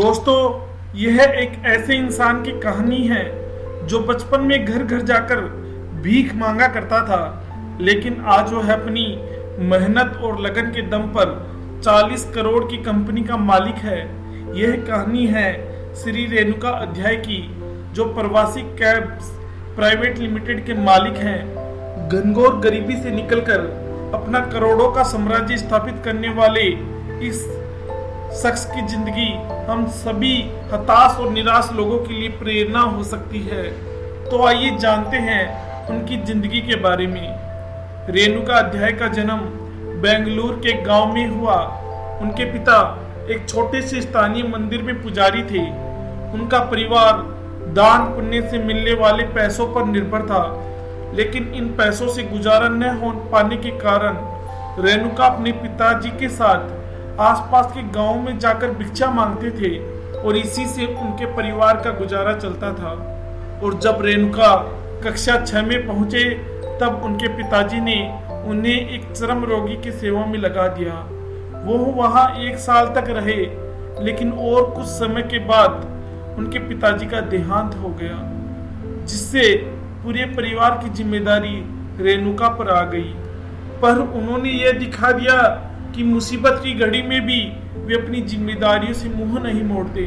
दोस्तों, यह एक ऐसे इंसान की कहानी है जो बचपन में घर घर जाकर भीख मांगा करता था, लेकिन आज वह अपनी मेहनत और लगन के दम पर 40 करोड़ की कंपनी का मालिक है। यह कहानी है श्री रेणुका अध्याय की, जो प्रवासी कैब्स प्राइवेट लिमिटेड के मालिक हैं। घनघोर गरीबी से निकलकर अपना करोड़ों का साम्राज्य स्थापित करने वाले इस शख्स की जिंदगी हम सभी हताश और निराश लोगों के लिए प्रेरणा हो सकती है। तो आइए जानते हैं उनकी जिंदगी के बारे में। रेणुका अध्याय का जन्म बेंगलुरु के गांव में हुआ। उनके पिता एक छोटे से स्थानीय मंदिर में पुजारी थे। उनका परिवार दान पुण्य से मिलने वाले पैसों पर निर्भर था, लेकिन इन पैसों से गुजारा न हो पाने के कारण रेणुका अपने पिताजी के साथ आसपास के गांव में जाकर भिक्षा मांगते थे और इसी से उनके परिवार का गुजारा चलता था। और जब रेणुका कक्षा 6 में पहुंचे तब उनके पिताजी ने उन्हें एक चर्म रोगी की सेवा में लगा दिया। वो वहां 1 साल तक रहे, लेकिन और कुछ समय के बाद उनके पिताजी का देहांत हो गया, जिससे पूरे परिवार की जिम्मेदारी रेणुका पर आ गई। पर उन्होंने यह दिखा दिया कि मुसीबत की घड़ी में भी वे अपनी जिम्मेदारियों से मुंह नहीं मोड़ते।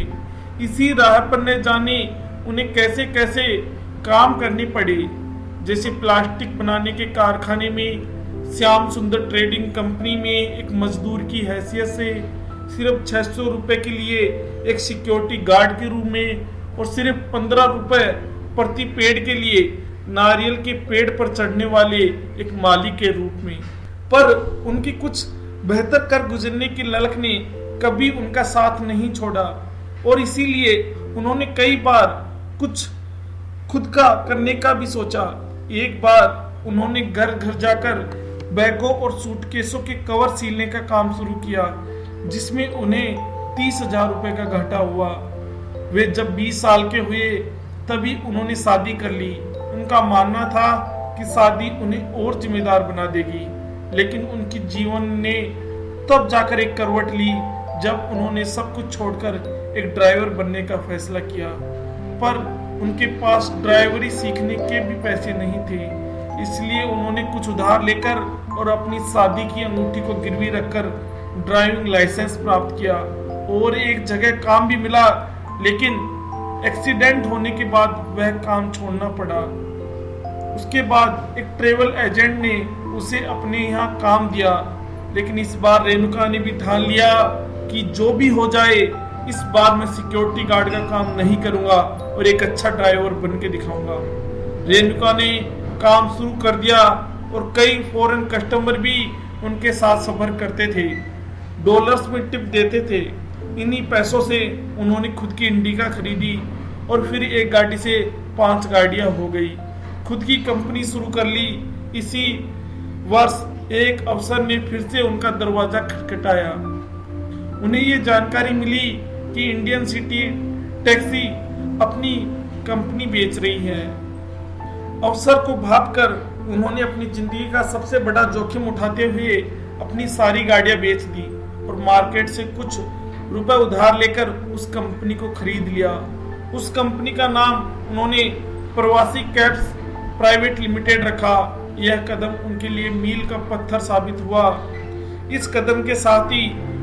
इसी राह पर न जाने उन्हें कैसे कैसे काम करने पड़े, जैसे प्लास्टिक बनाने के कारखाने में, श्याम सुंदर ट्रेडिंग कंपनी में एक मजदूर की हैसियत से, सिर्फ 600 रुपए के लिए एक सिक्योरिटी गार्ड के रूप में, और सिर्फ 15 रुपए प्रति पेड़ के लिए नारियल के पेड़ पर चढ़ने वाले एक माली के रूप में। पर उनकी कुछ बेहतर कर गुजरने की ललक ने कभी उनका साथ नहीं छोड़ा, और इसीलिए उन्होंने कई बार कुछ खुद का करने का भी सोचा। एक बार उन्होंने घर घर जाकर बैगों और सूटकेसों के कवर सीलने का काम शुरू किया, जिसमें उन्हें 30,000 रुपए का घाटा हुआ। वे जब 20 साल के हुए तभी उन्होंने शादी कर ली। उनका मानना था कि शादी उन्हें और जिम्मेदार बना देगी, लेकिन उनकी जीवन ने तब जाकर एक करवट ली जब उन्होंने सब कुछ छोड़कर एक ड्राइवर बनने का फैसला किया। पर उनके पास ड्राइवरी सीखने के भी पैसे नहीं थे, इसलिए उन्होंने कुछ उधार लेकर और अपनी शादी की अंगूठी को गिरवी रखकर ड्राइविंग लाइसेंस प्राप्त किया, और एक जगह काम भी मिला, लेकिन एक्सीडेंट होने के बाद वह काम छोड़ना पड़ा। उसके बाद एक ट्रेवल एजेंट ने उसे अपने यहाँ काम दिया, लेकिन इस बार रेणुका ने भी ठान लिया कि जो भी हो जाए, इस बार मैं सिक्योरिटी गार्ड का काम नहीं करूंगा और एक अच्छा ड्राइवर बन के दिखाऊंगा। रेणुका ने काम शुरू कर दिया और कई फॉरेन कस्टमर भी उनके साथ सफर करते थे, डॉलर्स में टिप देते थे। इन्हीं पैसों से उन्होंने खुद की इंडिका खरीदी और फिर एक गाड़ी से 5 गाड़ियां हो गई। खुद की कंपनी शुरू कर ली। इसी वर्ष एक अफसर ने फिर से उनका दरवाजा खटखटाया। उन्हें ये जानकारी मिली कि इंडियन सिटी टैक्सी अपनी कंपनी बेच रही है। अफसर को भांपकर उन्होंने अपनी जिंदगी का सबसे बड़ा जोखिम उठाते हुए अपनी सारी गाड़ियां बेच दी और मार्केट से कुछ रुपए उधार लेकर उस कंपनी को खरीद लिया। उस कंपनी का नाम उन्होंने प्रवासी कैब्स प्राइवेट लिमिटेड रखा। यह कदम उनके लिए मील का पत्थर साबित हुआ। इस कदम के साथ ही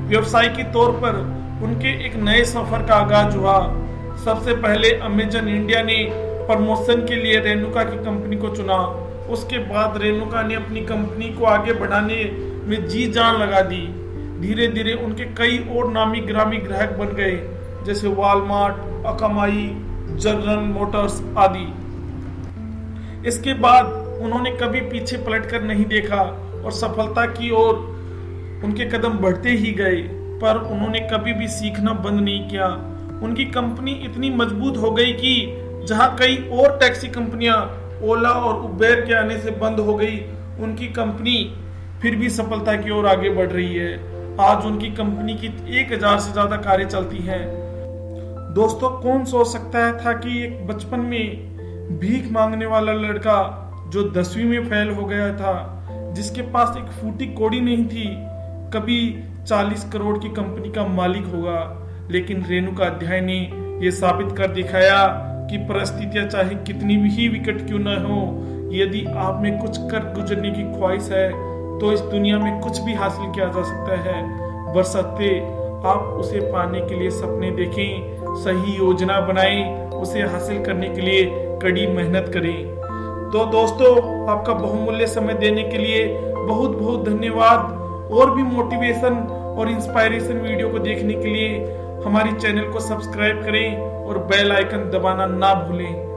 व्यवसाय के तौर पर उनके एक नए सफर का आगाज हुआ। सबसे पहले अमेजन इंडिया ने प्रमोशन के लिए रेणुका की कंपनी को चुना। उसके बाद रेणुका ने अपनी कंपनी को आगे बढ़ाने में जी जान लगा दी। धीरे धीरे उनके कई और नामी ग्रामी ग्राहक बन गए, जैसे वॉलमार्ट, अकामाई, जनरल मोटर्स आदि। इसके बाद उन्होंने कभी पीछे पलटकर नहीं देखा और सफलता की ओर उनके कदम बढ़ते ही गए, पर उन्होंने कभी भी सीखना बंद नहीं किया। उनकी कंपनी इतनी मजबूत हो गई कि जहां कई और टैक्सी कंपनियां ओला और उबेर के आने से बंद हो गई, उनकी कंपनी फिर भी सफलता की ओर आगे बढ़ रही है। आज उनकी कंपनी की 1000 से ज्यादा कारें चलती हैं। दोस्तों, कौन सोच सकता था कि एक बचपन में भीख मांगने वाला लड़का जो 10वीं में फेल हो गया था, जिसके पास एक फूटी कौड़ी नहीं थी, कभी 40 करोड़ की कंपनी का मालिक होगा। लेकिन रेणुका अध्याय ने यह साबित कर दिखाया कि परिस्थितियां चाहे कितनी भी विकट क्यों न हो, यदि आप में कुछ कर गुजरने की ख्वाहिश है तो इस दुनिया में कुछ भी हासिल किया जा सकता है, बशर्ते आप उसे पाने के लिए सपने देखें, सही योजना बनाएं, उसे हासिल करने के लिए कड़ी मेहनत करें। तो दोस्तों, आपका बहुमूल्य समय देने के लिए बहुत बहुत धन्यवाद। और भी मोटिवेशन और इंस्पायरेशन वीडियो को देखने के लिए हमारे चैनल को सब्सक्राइब करें और बेल आइकन दबाना ना भूलें।